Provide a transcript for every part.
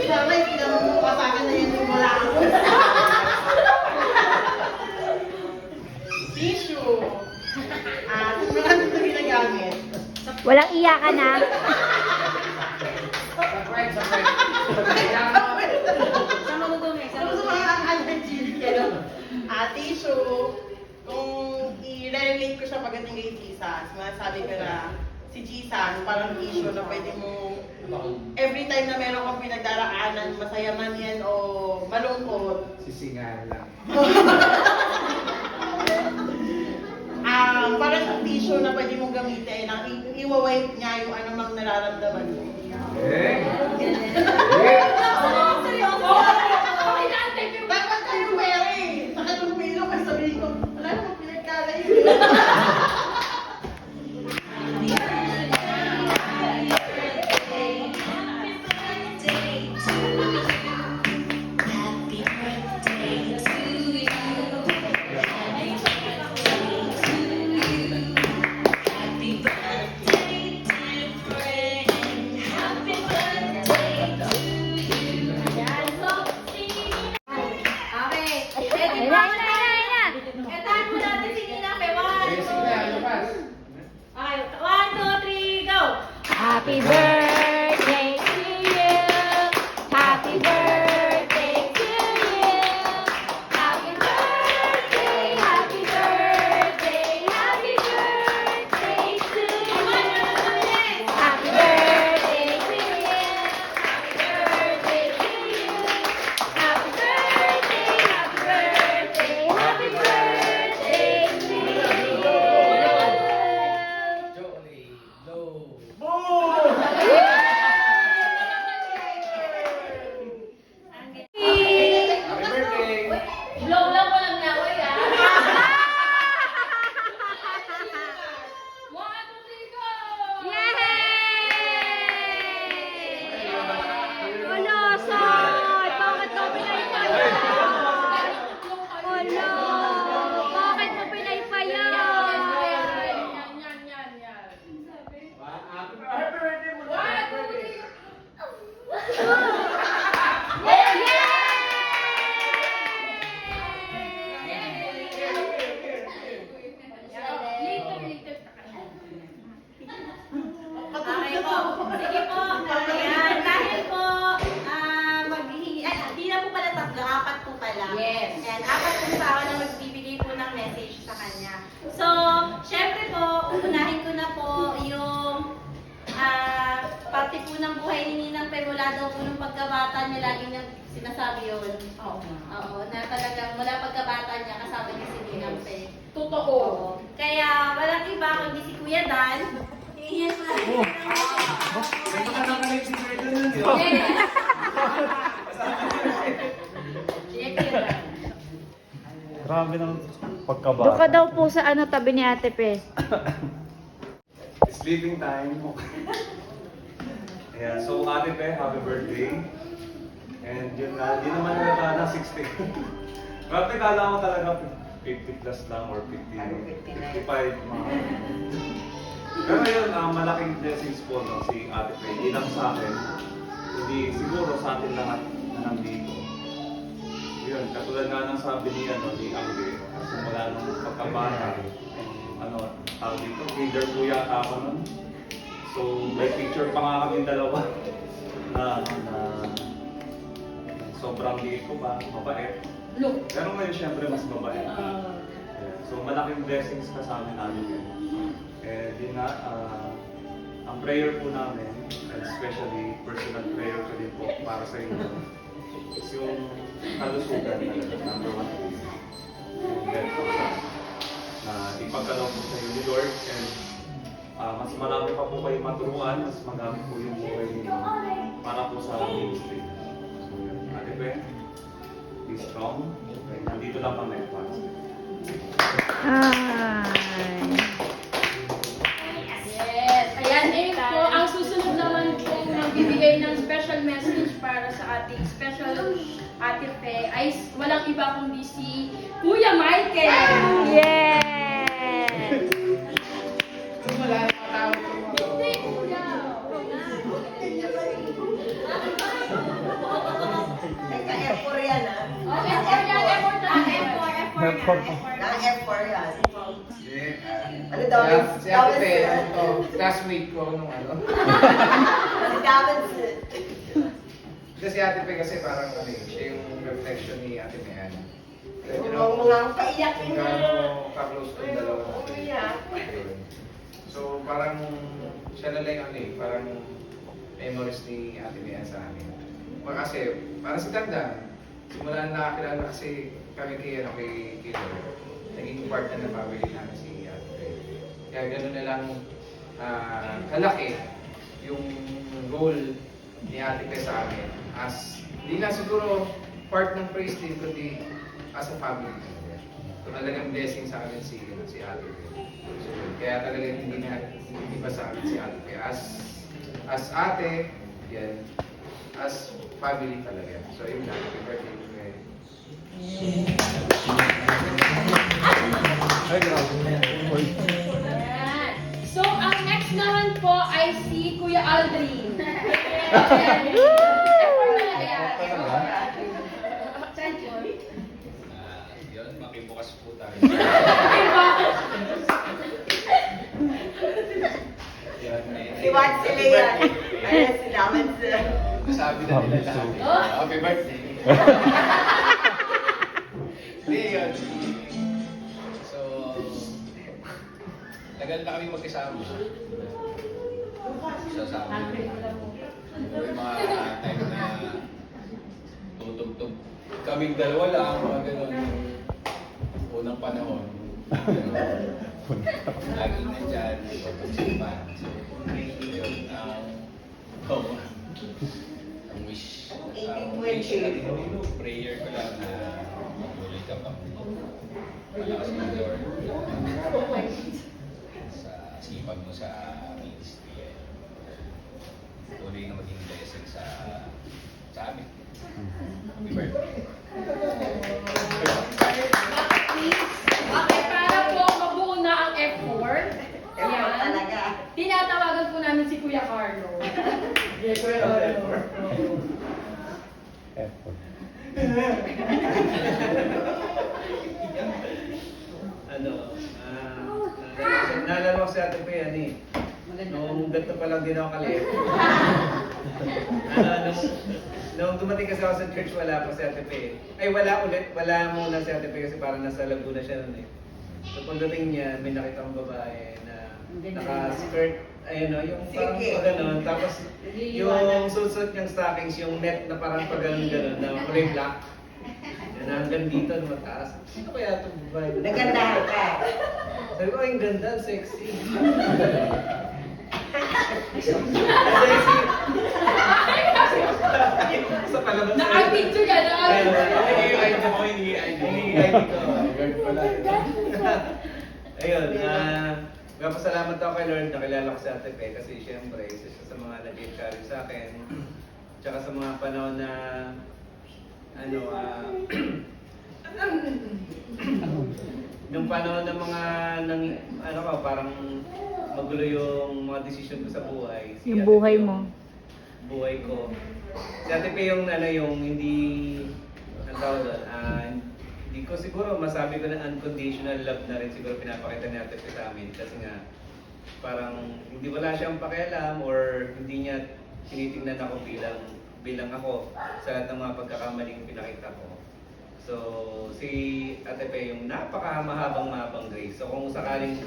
Sana hindi naman mukha sa akin na yan yung wala ako. Tissue. Marami ito ginagamit. Walang iyakan na. Ano sa mga allergy? Tissue. Kung i-relate ko siya pagdating kay Jisan, sinasabi ko na si Jisan parang tissue na pwede mo every time na meron kang pinagdaraanan, masaya man yan o malungkot. Sisingahan lang. Parang siyang tissue na pwede mong gamitin na i-wipe niya yung anumang nararamdaman mo. Dapat kayo pere! Saka tumilo kasi sabihin ko, wala namang pinagkalay. Happy birthday to you. Happy birthday to you. Happy birthday, happy birthday, happy birthday to you. Happy birthday to you. Happy birthday to you. Happy birthday, happy birthday, happy birthday to you. Jolly, low. Happy birthday! Blow lang ko lang naway ah. 1, 2, 3, go! Yay! Ulusot! Bakit mo pinaypayan? Ulo! Bakit mo pinaypayan? Happy birthday mo! Happy birthday! Okay po. Sige po. Ayan. Dahil po, maghihingi, di na po pala tatlo, 4 po pala. Yes. Ayan, 4 po tao na magbibigay po ng message sa kanya. So, syempre po, unahin ko na po yung parte po ng buhay ni Ninang Pe, mula daw po nung pagkabata niya, lagi niyang sinasabi yun. Oo, na talagang mula pagkabata niya, kasama niya si Ninang Pe. Totoo. Oo. Kaya walang iba kundi si Kuya Dan. Iyan po natin. May mga nakalit si Kuya doon yun, di ba? Grabe ng pagkabata. Doon ka daw po sa tabi ni Ate Pe. Sleeping time. Ayan, so Ate Pe, happy birthday. And yun nga, di naman nalata na 60. Grabe, kala ko talaga 50 plus lang or 50, 55. Pero yun, malaking blessings po no, si Ate Pe. Hindi lang sa akin, hindi siguro sa atin lahat na nandito. Yun, katulad nga ng sabi ni Angge, simula nung pagkabata, tawag dito, kinder po yata ako nun. So, may picture pa nga kami dalawa na sobrang liit ko ba, mabait. Look. Pero ngayon syempre mas mabait. So, malaking blessings ka sa amin namin yun. And yun nga, ang prayer po namin, and especially personal prayer ko din po para sa inyo, is yung kalusugan talaga, number 1 po. Yung health of us. Na ipagkalaw po sa inyo ni Lord, and mas marami pa po kayo maturuan, mas marami po yung buhay ninyo para po sa ministry. So yun, Ate Pe, be strong. Okay, nandito lang kami. Yes, ayan din po. Ang susunod naman po magbibigay ng special message para sa ating special Ate Pe ay walang iba kundi si Kuya Michael. Yes! Hindi, Kuya. Naka-F4 yan. Yeah. Ano daw? Si Ate Pe, classmate ko nung ano. Si David. Kasi si Ate Pe kasi parang ano eh, siya yung reflection ni Ate Mean. Mga paiyak Kung na. gaano ka-close ko yung dalawa. Umiyak. Yun. So parang siya na lang ano eh, parang memories ni Ate Mean sa amin. Kasi para sa tanda, simula na nakakilala kasi kami kay Lord. Naging part na ng family namin si Ate Pe. Kaya gano'n na lang kalaki yung role ni Ate Pe sa amin. As, hindi na siguro part ng praise team, kundi as a family. So talagang blessing sa amin si Ate Pe. So, kaya talagang hindi ba sa amin si Ate Pe. As ate, yan, as family talaga. So yun lang, happy birthday to Pe. Ayan. So, ang next naman po ay si Kuya Aldrin. Yun, makibukas po tayo. Yan, Si Wat sila yan. Ayun, si David. Sabi na nila lahat. Happy birthday. Hindi yun. So, tagal na kami magkasama. Sa amin. Yung mga time na tutugtog. Kaming dalawa lang, mga ganun. Unang panahon. Laging nandyan. Pagsipan. So, yun. Ang wish. Ang wish at prayer ko lang na matuloy ka pa. Malakas ng Lord. Sa sipag mo sa ministry. Tuloy na maging blessing sa amin. Happy birthday. Okay, para po mabuo na ang F4. F4 talaga. Tinatawagan po namin si Kuya Carlo. Naalala ko si Ate Pe, ano eh. Nung ganito pa lang din ako kaliit. Nung dumating kasi ako sa church, wala pa si Ate Pe. Ay, wala ulit. Wala muna si Ate Pe kasi parang nasa Laguna siya nun eh. So pagdating niya, may nakita akong babae na naka-skirt, ayun o, yung parang Sige. pag-ganon. Tapos yung suit niyang stockings, yung net na parang pag-ganon-ganon na kulay black. Yan, hanggang dito na mataas. Sino kaya itong babae? Nagandahan ka. Sabi ko, ay, ang ganda, sexy. Sa palabas. Naka-picture ka na. Hinihighlight ko. Hinihighlight ko. Ayun, magpapasalamat ako kay Lord, nakilala ko si Ate Pe kasi siyempre, isa siya sa mga nag-encourage sa akin. Tsaka sa mga panahon na, nung panahon ng mga, parang magulo yung mga desisyon ko sa buhay. Si Yung Ate buhay Pe mo. Buhay ko. Si Ate Pe yung yung hindi, ang tawag doon, hindi ko siguro masabi ko na unconditional love na rin siguro pinapakita ni Ate Pe sa amin kasi nga parang hindi wala siyang pakialam or hindi niya tinitingnan ako bilang ako sa lahat ng mga pagkakamaling pinakita ko. So, si Ate Pe yung napakamahabang grace. So, kung sakaling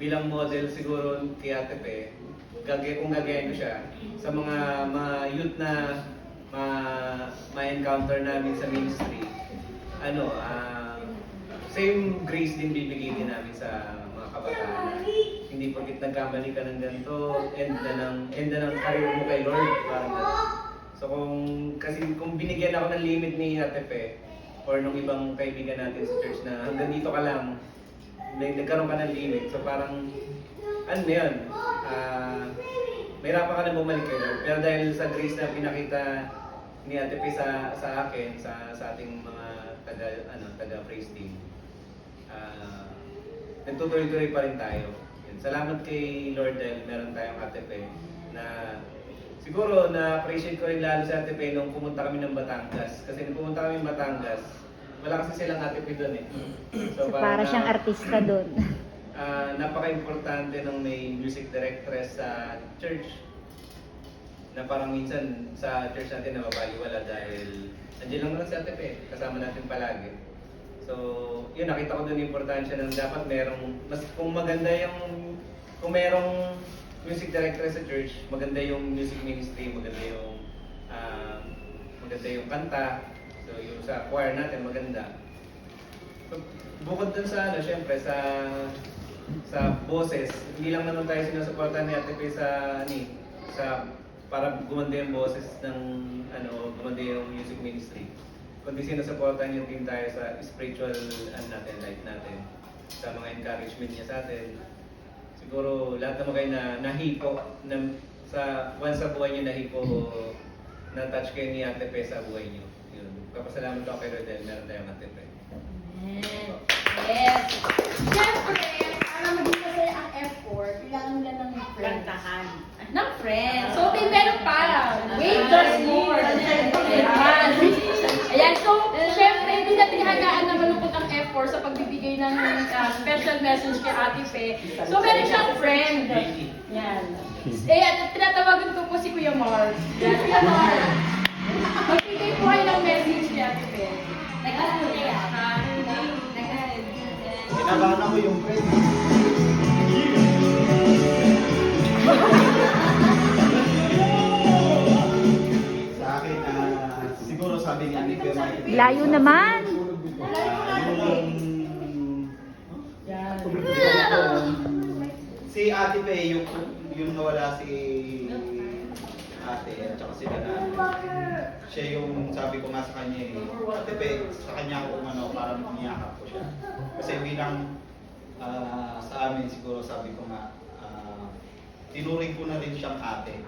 bilang model siguro kay Ate Pe, kung gagayin ko siya sa mga youth na ma-encounter namin sa ministry, same grace din bibigay din namin sa mga kabataan. Hindi porket nagkamali ka ng ganito, end na ng career mo kay Lord, parang gano'n. So kung binigyan ako ng limit ni Ate Pe or nung ibang kaibigan natin sa church na hanggang dito ka lang, nagkaroon ka ng limit. So parang, yun, mahirapan ka na bumalik kay Lord. Pero dahil sa grace na pinakita ni Ate Pe sa akin, sa ating mga taga-praise team, nagtutuloy-tuloy pa rin tayo. Yun. Salamat kay Lord dahil meron tayong Ate Pe na siguro na-appreciate ko rin lalo sa Ate Pe nung pumunta kami ng Batangas. Kasi nung pumunta kami ng Batangas, wala kasi silang Ate Pe doon eh. So, para siyang artista doon. Napaka-importante nung may music directress sa church na parang minsan sa church natin nababaliwala dahil nandiyan lang naman si Ate Pe, kasama natin palagi. So, yun, nakita ko doon yung importansya ng dapat kung maganda kung merong music directress sa church, maganda yung music ministry, maganda yung kanta, so yung sa choir natin maganda. So, bukod dun sa syempre sa boses, hindi lang naman tayo sinusuportahan ni Ate Pe para gumanda yung boses gumanda yung music ministry. Kundi sinusuportahan yung team tayo sa spiritual life natin, sa mga encouragement niya sa atin. Siguro lahat naman kayo na nahipo, once sa buhay niyo nahipo, na-touch kayo ni Ate Pe sa buhay niyo. Yun. Kapasalamat ako kay Rodel, meron tayong Ate Pe. Yes. Siyempre, para maging masaya ang effort, kailangan nila ng friends. Kantahan. Ng friends. So, okay, meron pa. Wait, there's more. Ayan, so, syempre, hindi natin hagaan na malungkot ang effort sa pagbibigay ng special message kay Ate Pe. So, meron siyang friend. Yan. Tinatawagan ko po si Kuya Mark. Yan, Kuya Mark. Magbigay po kayo ng message kay Ate Pe. Kinabahan ako yung friend. Sa akin, siguro sabi nga ni Kuya Mike. Layo naman. Si Ate Pe, yung nawala si Ate at saka si Danan. Siya yung sabi ko nga sa kanya Ate Pe, sa kanya ako parang niyakap ko siya. Kasi bilang sa amin siguro sabi ko nga, tinuring ko na rin siyang ate.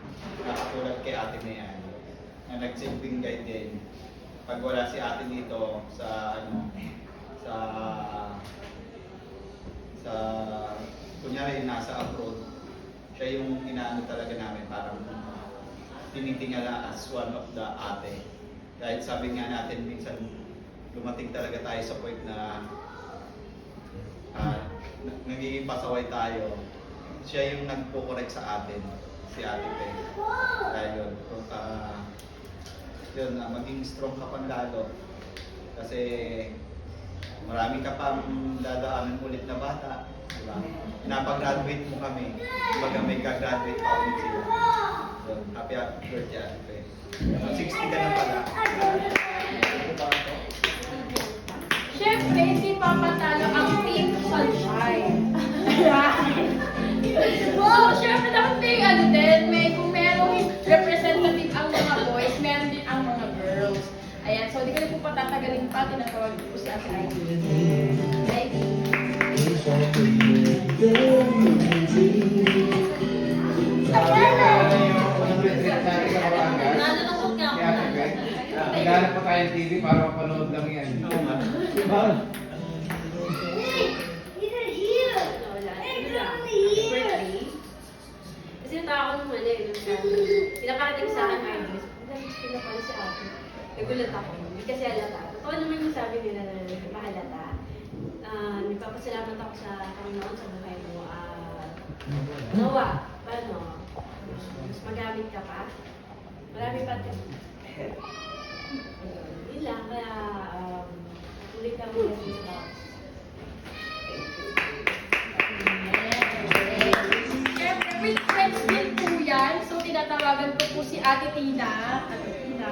Nakatulad kay Ate Mayan na nagsilbing guide din. Pag wala si ate dito sa kunyari nasa abroad, siya yung inaano talaga namin, parang tinitingala as one of the ate. Kahit sabi nga natin minsan dumating talaga tayo sa point na nagiging pasaway tayo. Siya yung nagpo-correct sa atin, si Ate Pe. Dahil yun, maging strong ka pang lalo. Kasi marami ka pang dadaanan ulit na bata. Diba? Napag-graduate mo kami. Kumbaga may ka-graduate pa ulit sila. Yun, happy birthday, Ate Pe. 60 ka na pala. Siyempre, si Papa Talo ang Team Sunshine. So, siyempre dapat kung merong representative ang mga boys, meron din ang mga girls. Ayan, so di ko na po patatagalin pa, tinatawag po si Ate Ivy. Ivy. Nalulungkot nga ako. Naghanap pa tayong TV para mapanood lang yan. Kasi nataka ko nung pinapakita ko sa akin ay gusto na pala si ate. Nagulat ako. Hindi kasi halata. Totoo naman yung sabi nila na mahalata. Nagpapasalamat ako sa Panginoon sa buhay mo. Nawa, paano? Mas magamit ka pa? Marami pa ito. Yun lang, kaya ulit lang mula dito. Siyempre, with friends din po yan. So, tinatawagan ko po si Ate Tina. Ate Tina.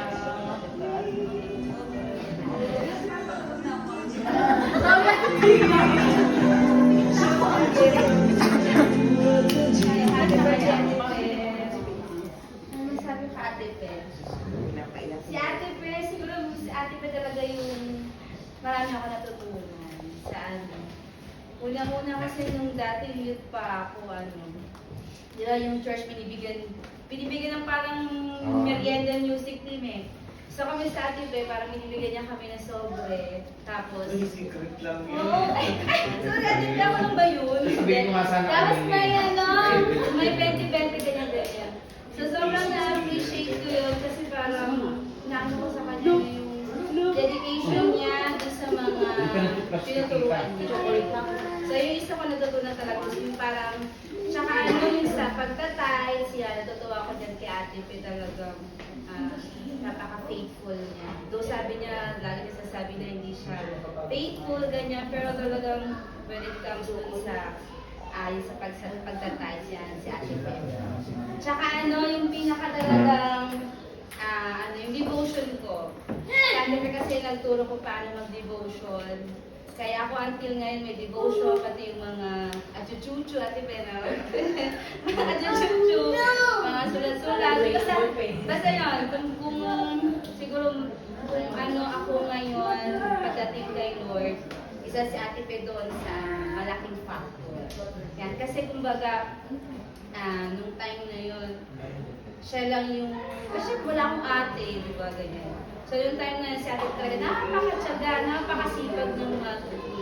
Ano sabi ka, Ate Pe? Si Ate Pe, siguro si Ate Pe talaga yung marami ako natutunan sa Una-una kasi nung dati youth pa ako, di ba yung church binibigyan ng parang merienda music team eh. So kami sa Ate Pe, parang binibigyan niya kami ng sobre. Tapos... Ay, secret lang yun. Oo, so Ate Pe, ako lang ba yun? Sabihin ko nga sana Tapos kami. may 20-20 ganyan-ganyan. So sobrang na-appreciate ko yun kasi parang naano ko sa kanya yung dedication niya doon sa tinuturuan niya. So yung isa ko natutunan talaga is yung parang, tsaka ano yung sa pagtatights, yan, natutuwa ko dyan kay Ate Pe talagang napaka-faithful niya. Though sabi niya, lagi niya sasabi na hindi siya faithful, ganyan, pero talagang when it comes to sa yung sa pagtatights yan, si Ate Pe. Tsaka ano, yung pinaka talagang yung devotion ko. Ate Pe kasi nagturo ko paano mag-devotion. Kaya ako until ngayon may devotion, pati yung mga achuchuchu, Ate Pe na. Mga achuchuchu, mga sulat-sulat. Basta yun, kung siguro kung ano ako ngayon, pagdating kay Lord, isa si Ate Pe doon sa malaking factor. Yan, kasi kumbaga, nung time na yun, siya lang yung, kasi wala akong ate, di ba, ganyan. So yung time na si Ate talaga, napakatsaga, napakasipag ng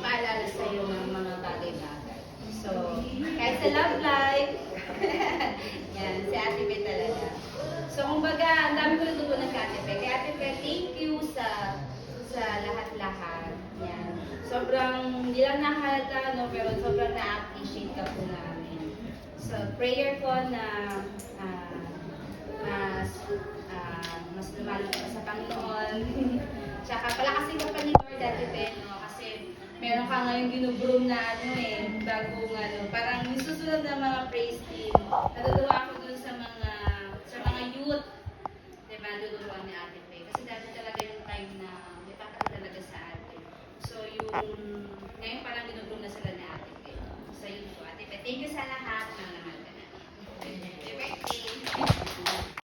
paalala sa'yo ng mga bagay-bagay. So, kahit sa love life, yan, si Ate Pe talaga. So, kumbaga, ang dami ko natutunan kay Ate Pe. Kaya Ate Pe, thank you sa lahat-lahat. Yan. Sobrang, hindi lang nahalata, no, pero sobrang na-appreciate ka po namin. So, prayer ko na mas lumalang ka sa Panginoon. Tsaka palakasin ka pa ni Lord, Ate Pe, no? Kasi meron ka ngayong ginugroom na bagong parang yung susunod na mga praise team. Natutuwa ako dun sa mga youth. Diba, natutuwa ni Ate Pe. Kasi dati talaga yung time na may papakita talaga sa atin. So yung, ngayon parang ginugroom na sila ni Ate Pe. So yun po, Ate Pe. Thank you sa lahat. Mahal ka na. Happy birthday!